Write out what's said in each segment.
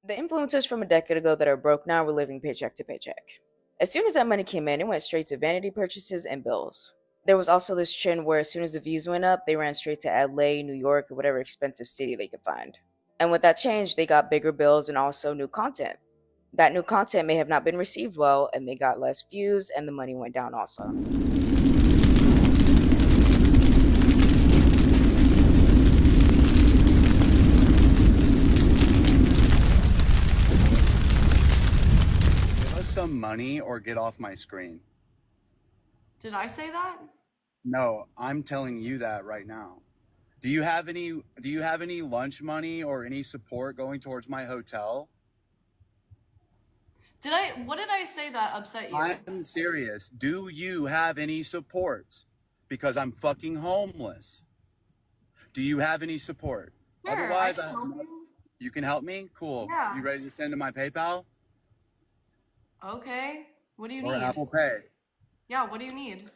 The influencers from a decade ago that are broke now were living paycheck to paycheck. As soon as that money came in, it went straight to vanity purchases and bills. There was also this trend where as soon as the views went up, they ran straight to LA, New York, or whatever expensive city they could find. And with that change, they got bigger bills and also new content. That new content may have not been received well, and they got less views, and the money went down also. Give us some money or get off my screen. Did I say that? No, I'm telling you that right now. Do you have any lunch money or any support going towards my hotel? What did I say that upset you? I'm serious. Do you have any support? Because I'm fucking homeless. Do you have any support? Sure, Otherwise, I can help you. You can help me? Cool. Yeah. You ready to send to my PayPal? Okay. What do you Or need? Apple Pay? Yeah, what do you need?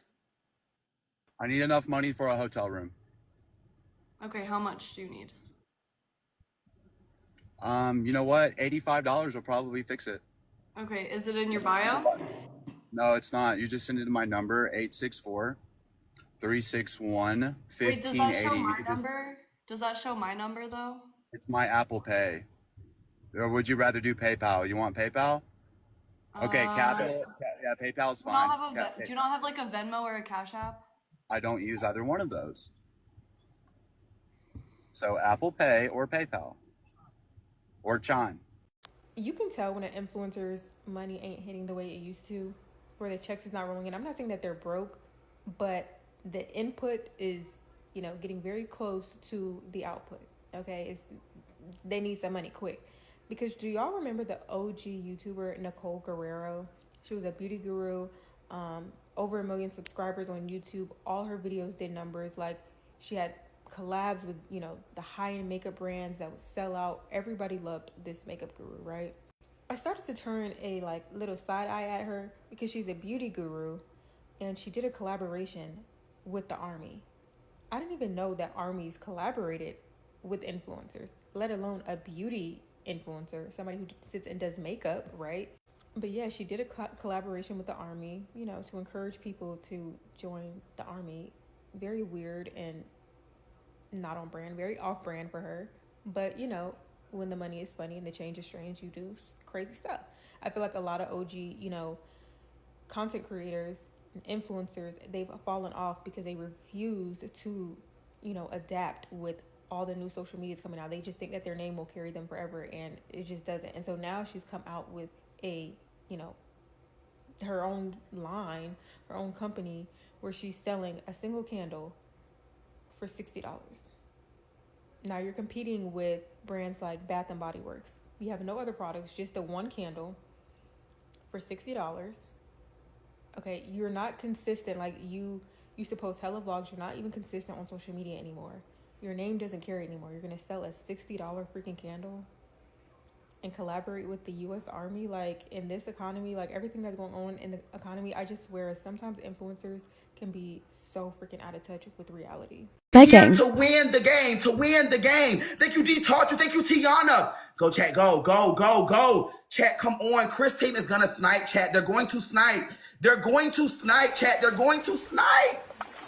I need enough money for a hotel room. Okay, how much do you need? You know what? $85 will probably fix it. Okay, is it in your bio? No, it's not. You just send it to my number, 864-361-1580. Wait, does that show my number? Does that show my number though? It's my Apple Pay. Or would you rather do PayPal? You want PayPal? Okay, Capital. Yeah, PayPal's fine. Do you not have like a Venmo or a Cash App? I don't use either one of those. So Apple Pay or PayPal. Or Chime. You can tell when an influencer's money ain't hitting the way it used to, or the checks is not rolling in. I'm not saying that they're broke, but the input is, getting very close to the output. Okay, they need some money quick. Because do y'all remember the OG YouTuber Nicole Guerrero? She was a beauty guru, over 1 million subscribers on YouTube. All her videos did numbers. Like, she had collabs with, the high-end makeup brands that would sell out. Everybody loved this makeup guru, right? I started to turn a little side eye at her because she's a beauty guru and she did a collaboration with the army. I didn't even know that armies collaborated with influencers, let alone a beauty influencer, somebody who sits and does makeup, right? But yeah, she did a collaboration with the army, to encourage people to join the army. Very weird and not on brand, very off brand for her. But when the money is funny and the change is strange, you do crazy stuff. I feel like a lot of OG, content creators and influencers, they've fallen off because they refuse to, adapt with all the new social medias coming out. They just think that their name will carry them forever, and it just doesn't. And so now she's come out with a, her own line, her own company, where she's selling a single candle for $60. Now you're competing with brands like Bath and Body Works. You have no other products, just the one candle for $60. Okay, you're not consistent. Like, you used to post hella vlogs. You're not even consistent on social media anymore. Your name doesn't carry anymore. You're gonna sell a $60 freaking candle and collaborate with the U.S. Army. Like, in this economy, like everything that's going on in the economy, I just swear sometimes influencers can be so freaking out of touch with reality. Begging. To win the game. Thank you, D. Tartu. Thank you, Tiana. Go, chat. Go. Chat, come on. Chris team is gonna snipe, chat. They're going to snipe, chat. They're going to snipe.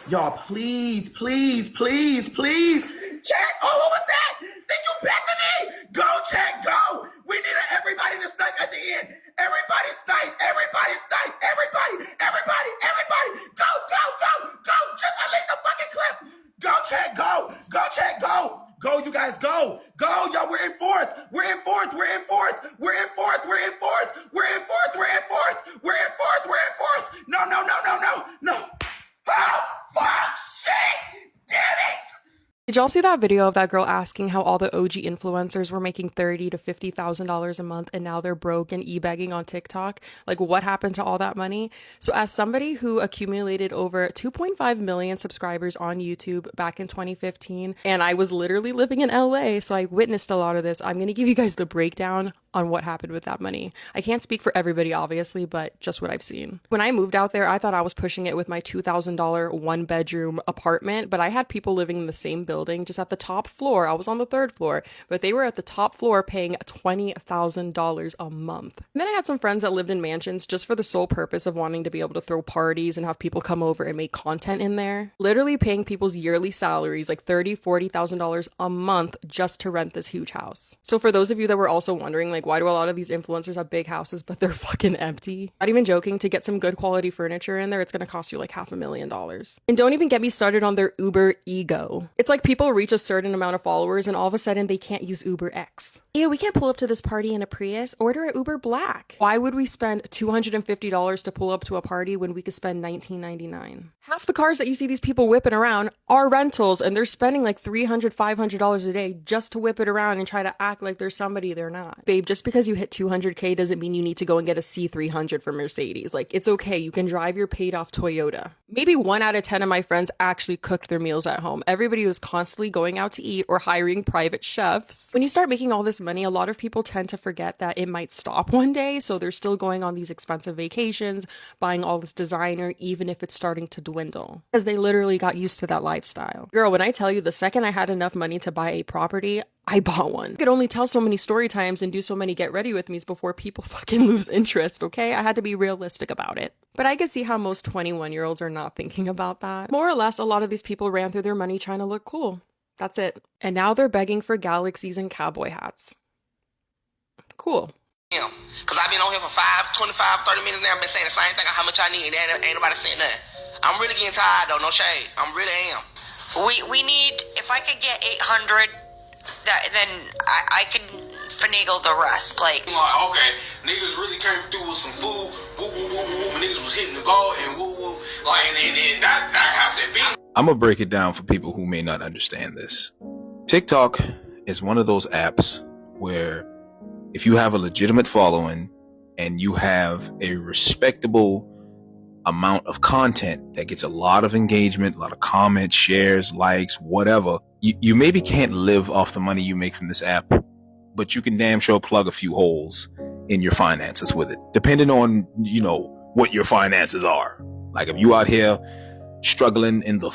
Y'all, please. Chat, oh, what was that? Thank you, Bethany. Go, chat, go. We need everybody to snipe at the end. Everybody snipe. Everybody. Go. Just release the fucking clip. Go, chat, go. Go, you guys, go. Y'all, we're in fourth. No. Oh, fuck, shit. Damn it. Did y'all see that video of that girl asking how all the OG influencers were making $30,000 to $50,000 a month and now they're broke and e-begging on TikTok? Like, what happened to all that money? So as somebody who accumulated over 2.5 million subscribers on YouTube back in 2015, and I was literally living in LA, so I witnessed a lot of this, I'm going to give you guys the breakdown on what happened with that money. I can't speak for everybody, obviously, but just what I've seen. When I moved out there, I thought I was pushing it with my $2,000 one-bedroom apartment, but I had people living in the same building, just at the top floor. I was on the third floor, but they were at the top floor paying $20,000 a month. And then I had some friends that lived in mansions just for the sole purpose of wanting to be able to throw parties and have people come over and make content in there. Literally paying people's yearly salaries, like $30,000, $40,000 a month just to rent this huge house. So for those of you that were also wondering, like, why do a lot of these influencers have big houses but they're fucking empty? Not even joking, to get some good quality furniture in there, it's gonna cost you like $500,000. And don't even get me started on their Uber ego. It's like people reach a certain amount of followers and all of a sudden they can't use Uber X. Ew, we can't pull up to this party in a Prius. Order an Uber Black. Why would we spend $250 to pull up to a party when we could spend $19.99? Half the cars that you see these people whipping around are rentals, and they're spending like $300, $500 a day just to whip it around and try to act like they're somebody they're not. Babe, just because you hit 200K doesn't mean you need to go and get a C300 from Mercedes. Like, it's okay. You can drive your paid off Toyota. Maybe 1 out of 10 of my friends actually cooked their meals at home. Everybody was constantly going out to eat or hiring private chefs. When you start making all this money, a lot of people tend to forget that it might stop one day, so they're still going on these expensive vacations, buying all this designer, even if it's starting to dwindle, because they literally got used to that lifestyle. Girl, when I tell you, the second I had enough money to buy a property, I bought one. I could only tell so many story times and do so many get ready with me's before people fucking lose interest, okay? I had to be realistic about it. But I could see how most 21-year-olds are not thinking about that. More or less, a lot of these people ran through their money trying to look cool. That's it. And now they're begging for galaxies and cowboy hats. Cool. Because I've been on here for 30 minutes now. I've been saying the same thing on how much I need, and ain't nobody saying nothing. I'm really getting tired, though. No shade. I really am. We need, if I could get 800, then I can finagle the rest. Like, okay, niggas really came through with some food. Woo, woo, woo, woo, woo. Niggas was hitting the goal and woo, woo. Like, and that house had been. I'm gonna break it down for people who may not understand this. TikTok is one of those apps where if you have a legitimate following and you have a respectable amount of content that gets a lot of engagement, a lot of comments, shares, likes, whatever, you maybe can't live off the money you make from this app, but you can damn sure plug a few holes in your finances with it, depending on, what your finances are. Like if you out here struggling in the,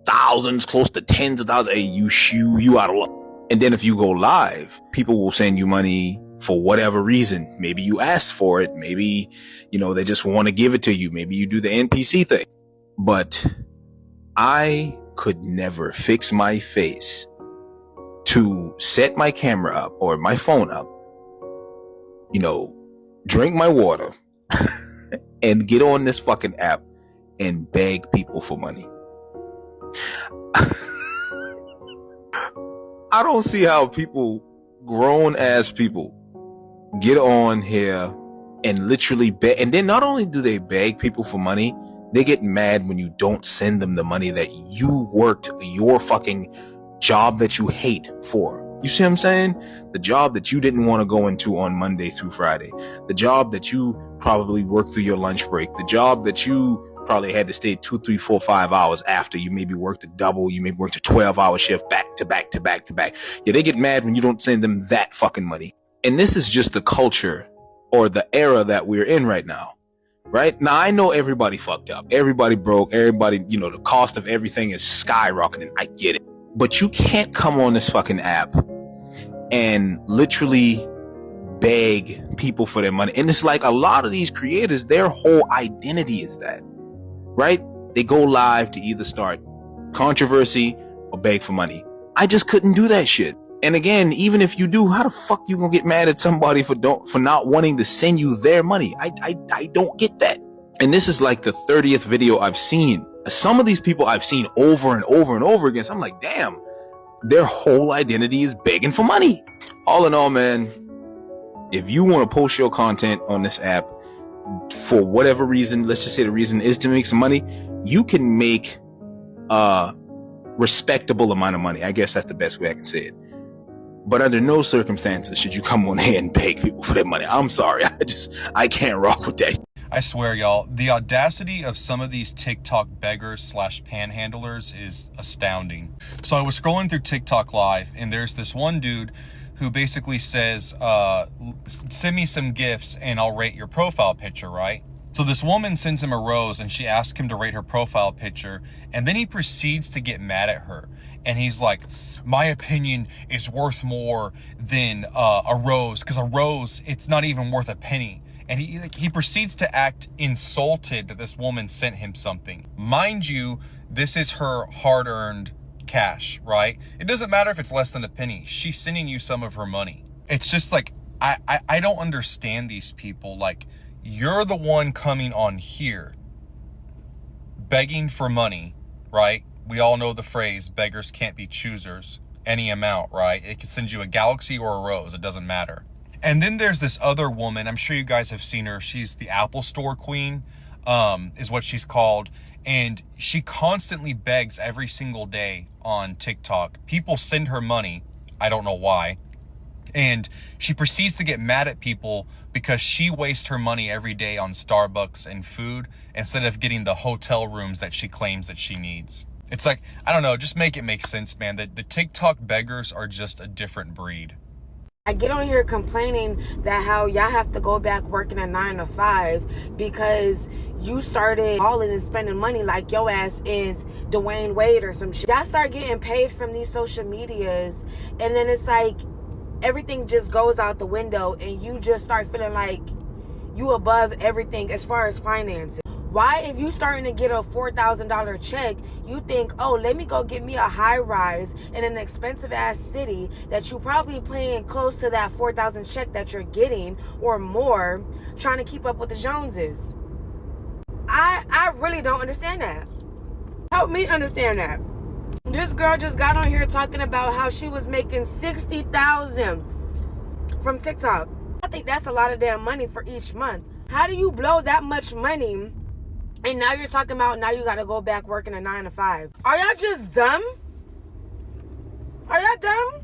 thousands, close to tens of thousands, hey, you out of luck. And then if you go live, people will send you money for whatever reason. Maybe you asked for it. Maybe, they just want to give it to you. Maybe you do the NPC thing. But I could never fix my face to set my camera up or my phone up, drink my water and get on this fucking app and beg people for money. I don't see how people, grown ass people, get on here and literally beg. And then not only do they beg people for money, they get mad when you don't send them the money that you worked your fucking job that you hate for. You see what I'm saying? The job that you didn't want to go into on Monday through Friday. The job that you probably worked through your lunch break. The job that you probably had to stay 2, 3, 4, 5 hours after. You maybe worked a double. You maybe worked a 12-hour shift back to back to back to back. Yeah, they get mad when you don't send them that fucking money. And this is just the culture or the era that we're in right now. Right? Now, I know everybody fucked up. Everybody broke. Everybody, the cost of everything is skyrocketing. I get it. But you can't come on this fucking app and literally beg people for their money. And it's like a lot of these creators, their whole identity is that. Right? They go live to either start controversy or beg for money. I just couldn't do that shit. And again, even if you do, how the fuck you gonna get mad at somebody for not wanting to send you their money? I don't get that. And this is like the 30th video I've seen. Some of these people I've seen over and over and over again. So I'm like, damn, their whole identity is begging for money. All in all, man, if you want to post your content on this app for whatever reason, let's just say the reason is to make some money, you can make a respectable amount of money. I guess that's the best way I can say it. But under no circumstances should you come on here and beg people for their money. I'm sorry. I can't rock with that. I swear, y'all, the audacity of some of these TikTok beggars / panhandlers is astounding. So I was scrolling through TikTok Live, and there's this one dude who basically says, send me some gifts and I'll rate your profile picture, right? So this woman sends him a rose and she asks him to rate her profile picture, and then he proceeds to get mad at her. And he's like, my opinion is worth more than a rose, because a rose, it's not even worth a penny. And he proceeds to act insulted that this woman sent him something. Mind you, this is her hard-earned cash, right? It doesn't matter if it's less than a penny. She's sending you some of her money. It's just like, I don't understand these people. Like, you're the one coming on here begging for money, right? We all know the phrase, beggars can't be choosers. Any amount, right? It can send you a galaxy or a rose. It doesn't matter. And then there's this other woman. I'm sure you guys have seen her. She's the Apple Store Queen, is what she's called. And she constantly begs every single day on TikTok. People send her money. I don't know why. And she proceeds to get mad at people because she wastes her money every day on Starbucks and food instead of getting the hotel rooms that she claims that she needs. It's like, I don't know, just make it make sense, man. The TikTok beggars are just a different breed. I get on here complaining that how y'all have to go back working a 9 to 5 because you started balling and spending money like your ass is Dwayne Wade or some shit. Y'all start getting paid from these social medias, and then it's like everything just goes out the window and you just start feeling like you above everything as far as finances. Why, if you starting to get a $4,000 check, you think, oh, let me go get me a high rise in an expensive ass city that you probably paying close to that $4,000 check that you're getting or more, trying to keep up with the Joneses. I really don't understand that. Help me understand that. This girl just got on here talking about how she was making $60,000 from TikTok. I think that's a lot of damn money for each month. How do you blow that much money? And now you're talking about now you got to go back working a 9 to 5. Are y'all just dumb? Are y'all dumb?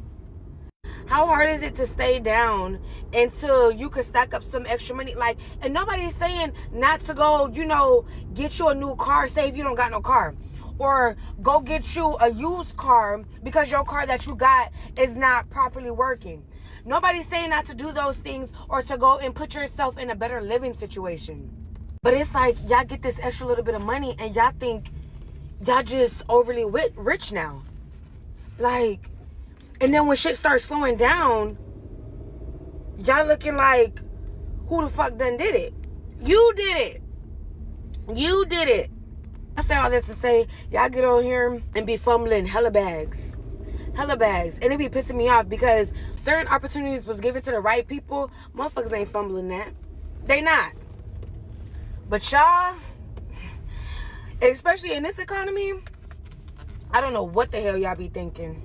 How hard is it to stay down until you can stack up some extra money? Like, and nobody's saying not to go, get you a new car, say if you don't got no car. Or go get you a used car because your car that you got is not properly working. Nobody's saying not to do those things or to go and put yourself in a better living situation. But it's like y'all get this extra little bit of money and y'all think y'all just overly rich now. Like, and then when shit starts slowing down, y'all looking like, who the fuck done did it? You did it. You did it. I say all that to say, y'all get on here and be fumbling hella bags. Hella bags. And it be pissing me off because certain opportunities was given to the right people. Motherfuckers ain't fumbling that. They not. But y'all, especially in this economy, I don't know what the hell y'all be thinking.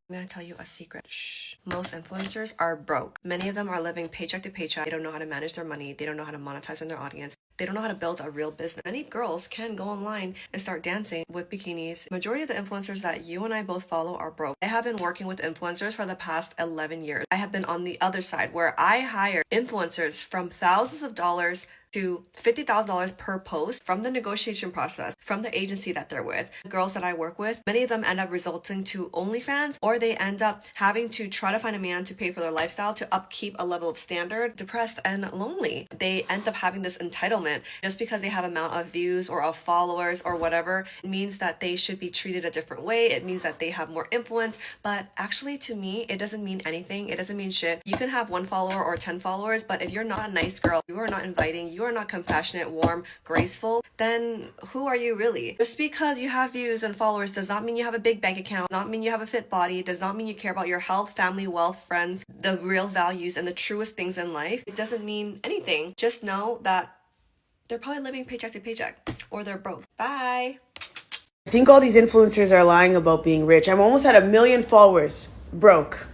I'm gonna tell you a secret. Shh. Most influencers are broke. Many of them are living paycheck to paycheck. They don't know how to manage their money. They don't know how to monetize on their audience. They don't know how to build a real business. Many girls can go online and start dancing with bikinis. Majority of the influencers that you and I both follow are broke. I have been working with influencers for the past 11 years. I have been on the other side where I hire influencers from thousands of dollars to $50,000 per post from the negotiation process, from the agency that they're with. The girls that I work with, many of them end up resulting to OnlyFans, or they end up having to try to find a man to pay for their lifestyle to upkeep a level of standard, depressed and lonely. They end up having this entitlement just because they have amount of views or of followers or whatever. It means that they should be treated a different way. It means that they have more influence. But actually, to me, it doesn't mean anything. It doesn't mean shit. You can have 1 follower or 10 followers, but if you're not a nice girl, you are not inviting, you are not compassionate, warm, graceful, then who are you really? Just because you have views and followers does not mean you have a big bank account, does not mean you have a fit body, does not mean you care about your health, family, wealth, friends, the real values and the truest things in life. It doesn't mean anything. Just know that they're probably living paycheck to paycheck or they're broke. Bye. I think all these influencers are lying about being rich. I'm almost at 1 million followers. Broke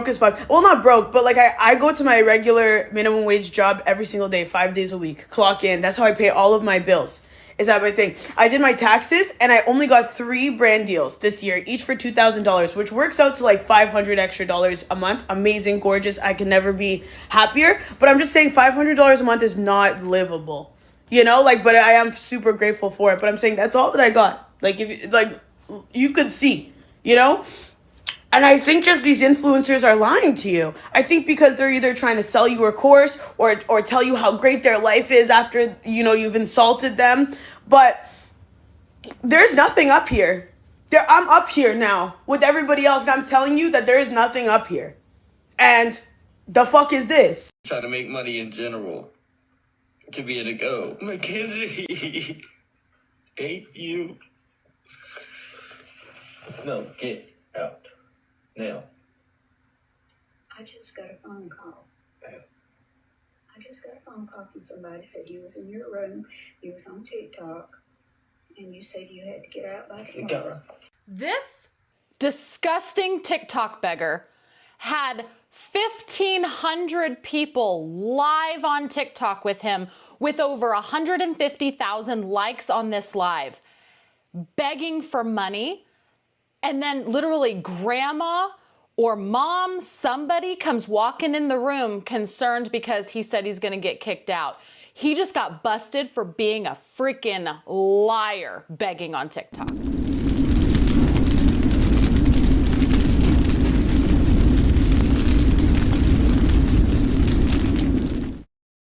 as fuck. Well, not broke, but like I go to my regular minimum wage job every single day, 5 days a week, clock in. That's how I pay all of my bills. Is that my thing? I did my taxes and I only got 3 brand deals this year, each for $2,000, which works out to like $500 extra a month. Amazing, gorgeous. I can never be happier. But I'm just saying $500 a month is not livable. But I am super grateful for it. But I'm saying that's all that I got. Like, if you could see, And I think just these influencers are lying to you. I think because they're either trying to sell you a course or tell you how great their life is after, you know, you've insulted them. But there's nothing up here. I'm up here now with everybody else, and I'm telling you that there is nothing up here. And the fuck is this? Try to make money in general. Give me a go. Mackenzie. Hate you. No, get out. Now. I just got a phone call. I just got a phone call from somebody said you was in your room, you was on TikTok, and you said you had to get out by tomorrow. This disgusting TikTok beggar had 1,500 people live on TikTok with him with over 150,000 likes on this live, begging for money. And then literally grandma or mom, somebody comes walking in the room concerned because he said he's gonna get kicked out. He just got busted for being a freaking liar begging on TikTok.